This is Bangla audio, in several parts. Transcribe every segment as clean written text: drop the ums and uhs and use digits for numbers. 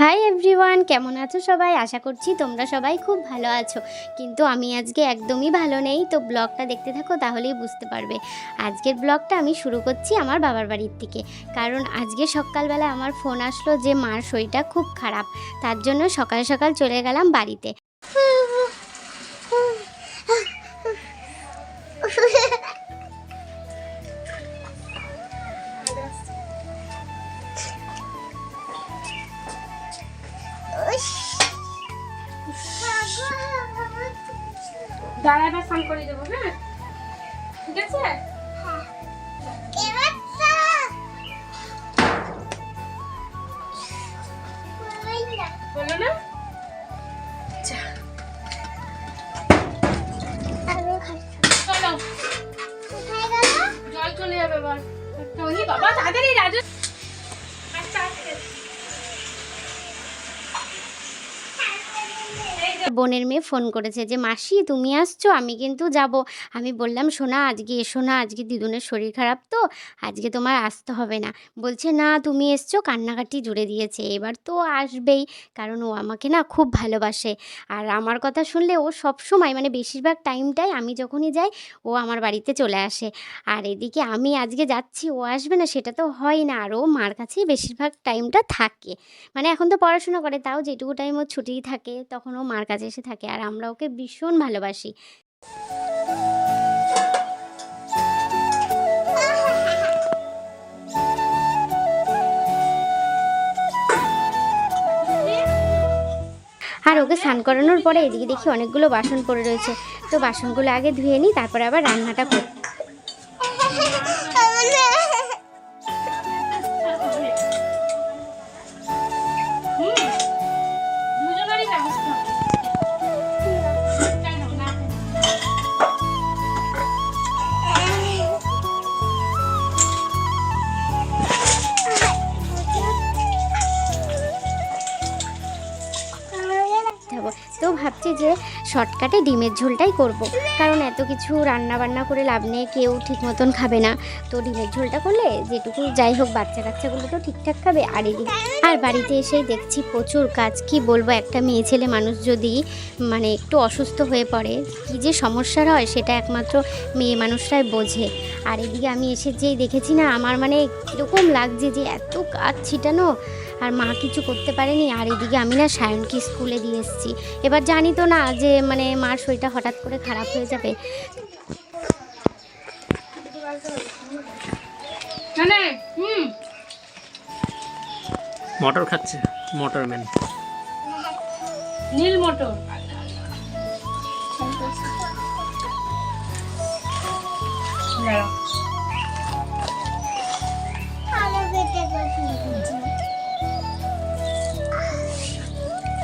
হাই এভরিওয়ান, কেমন আছো সবাই? আশা করছি তোমরা সবাই খুব ভালো আছো। কিন্তু আমি আজকে একদমই ভালো নেই। তো ব্লগটা দেখতে থাকো, তাহলেই বুঝতে পারবে। আজকের ব্লগটা আমি শুরু করছি আমার বাবার বাড়ির থেকে। কারণ আজকে সকালবেলা আমার ফোন আসলো যে মার শরীরটা খুব খারাপ। তার জন্য সকাল সকাল চলে গেলাম বাড়িতে। দাঁড়াবার ফোন করে দেবো, হ্যাঁ ঠিক আছে। বলো না, চলো জল চলে যাবে এবার। বাবা তাড়াতাড়ি রাজু। বোনের মেয়ে ফোন করেছে যে মাসি তুমি আসছো, আমি কিন্তু যাব। আমি বললাম শোনা আজকে এসো না, আজকে দিদুনের শরীর খারাপ, তো আজকে তোমার আসতে হবে না। বলছে না তুমি এসছো, কান্নাকাটি জুড়ে দিয়েছে। এবার তো আসবেই, কারণ ও আমাকে না খুব ভালোবাসে। আর আমার কথা শুনলে ও সব সময় মানে বেশিরভাগ টাইমটাই আমি যখনই যাই ও আমার বাড়িতে চলে আসে। আর এদিকে আমি আজকে যাচ্ছি, ও আসবে না সেটা তো হয় না। আর ও মার কাছেই বেশিরভাগ টাইমটা থাকে। মানে এখন তো পড়াশোনা করে, তাও যেটুকু টাইম ও ছুটি থাকে তখন ও মার কাছে এসে থাকে। আর আমরা ওকে ভীষণ ভালোবাসি। আর ওকে স্নান করানোর পরে এদিকে দেখি অনেকগুলো বাসন পড়ে রয়েছে। তো বাসনগুলো আগে ধুয়ে নিই, তারপরে আবার রান্নাটা করি। দুজনেরই ব্যবস্থা হবে। তো ভাবছি যে শর্টকাটে ডিমের ঝোলটাই করব। কারণ এত কিছু রান্না বান্না করে লাভ নেই, কেউ ঠিক মতন খাবে না। তো ডিমের ঝোলটা করলে যেটুকু যাই হোক বাচ্চা কাচ্চাগুলো তো ঠিকঠাক খাবে। আর বাড়িতে এসেই দেখছি প্রচুর কাজ। কি বলবো, একটা মেয়ে ছেলে মানুষ যদি মানে একটু অসুস্থ হয়ে পড়ে কী যে সমস্যার হয় সেটা একমাত্র মেয়ে মানুষরাই বোঝে। আর এদিকে আমি এসে যেই দেখেছি না, আমার মানে কীরকম লাগছে যে এত কাজ ছিটানো, আর মা কিছু করতে পারেনি। আর এদিকে আমি না সায়নকে স্কুলে দিয়ে এসেছি। এবার জানি তো না যে মানে মার শরীরটা হঠাৎ করে খারাপ হয়ে যাবে। মটর খাচ্ছে, মটর ম্যান। নীল মটর।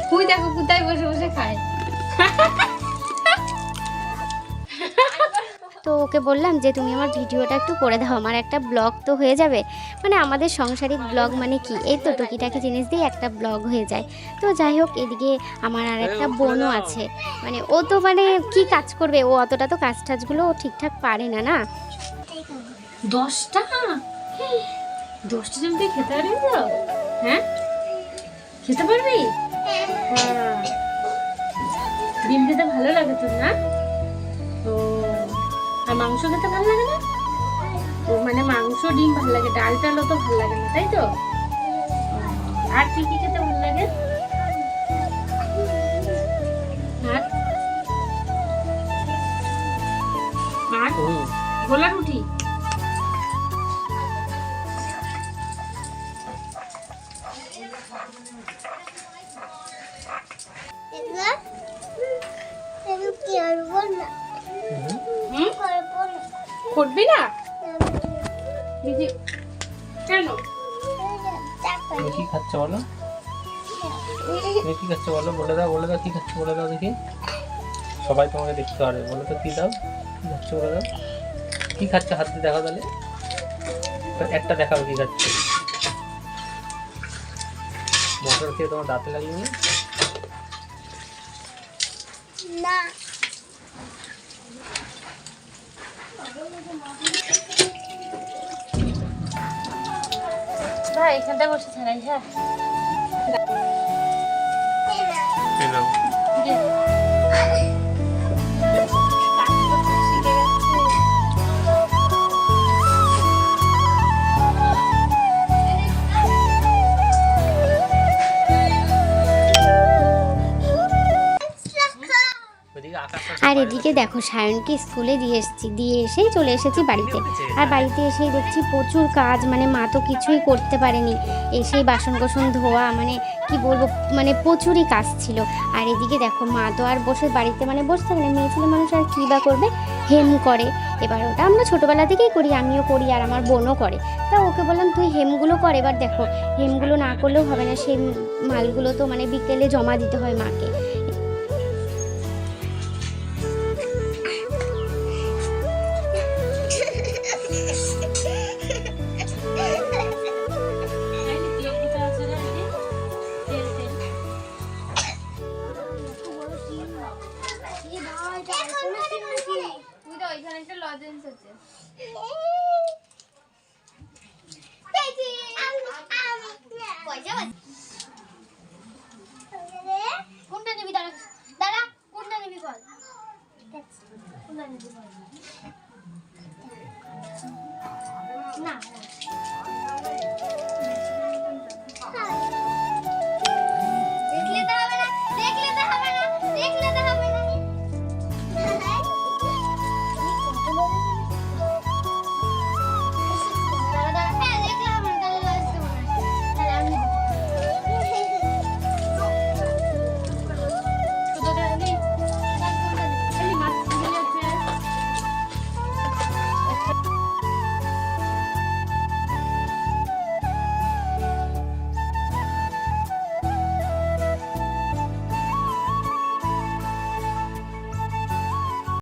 তুই দেখো কোথায় বসে বসে খায়। তো ওকে বললাম যে তুমি আমার ভিডিওটা একটু করে দাও, আমার একটা ব্লগ তো হয়ে যাবে। মানে আমাদের সাংসারিক ব্লগ মানে কি, এই তো টুকিটাকি জিনিস দিয়ে একটা ব্লগ হয়ে যায়। তো যাই হোক, এদিকে আমার আর একটা বোনও আছে। মানে ও তো মানে কি কাজ করবে, ও অতটা তো কাজ টাজগুলো ও ঠিকঠাক পারে না না। 10টা 10টা ডিম তুই খেতে পারবি তো? হ্যাঁ খেতে পারবি? হ্যাঁ। ডিম খেতে ভালো লাগে তোর না? ও আর মাংস খেতে ভালো লাগে না? ও মানে মাংস ডিম ভালো লাগে, ডাল টাল তো ভালো লাগে না, তাই তো? আর কি কি খেতে ভালো লাগে? আর গোলা রুটি। করবি না দিদি? কেন? কি খাচ্ছে বলো, কি খাচ্ছে বলো, বলে দাও কি খাচ্ছে বলে দাও দেখি। সবাই তোমাকে দেখতে পারবে, বলো তো কি দাও, কি খাচ্ছে বলে দাও। কি খাচ্ছে হাত দিয়ে দেখো তাহলে, একটা দেখাও কি খাচ্ছে। মটর খেয়ে তোমার দাঁতে লাগবে না? ভাই এখানটা বসে ছাড়াই, হ্যাঁ আর এদিকে দেখো সায়নকে স্কুলে দিয়ে এসেই চলে এসেছি বাড়িতে। আর বাড়িতে এসেই দেখছি প্রচুর কাজ, মানে মা তো কিছুই করতে পারেনি, এসেই বাসন কোসন ধোয়া, মানে কি বলবো, মানে প্রচুরই কাজ ছিল। আর এদিকে দেখো মা তো আর বসে বাড়িতে মানে বসে থাকে না, মেয়ে ছেলে মানুষ আর কী বা করবে, হেম করে। এবার ওটা আমরা ছোটোবেলা থেকেই করি, আমিও করি আর আমার বোনও করে। তা ওকে বললাম তুই হেমগুলো কর। এবার দেখো হেমগুলো না করলেও হবে না, সেই মালগুলো তো মানে বিকেলে জমা দিতে হয় মাকে।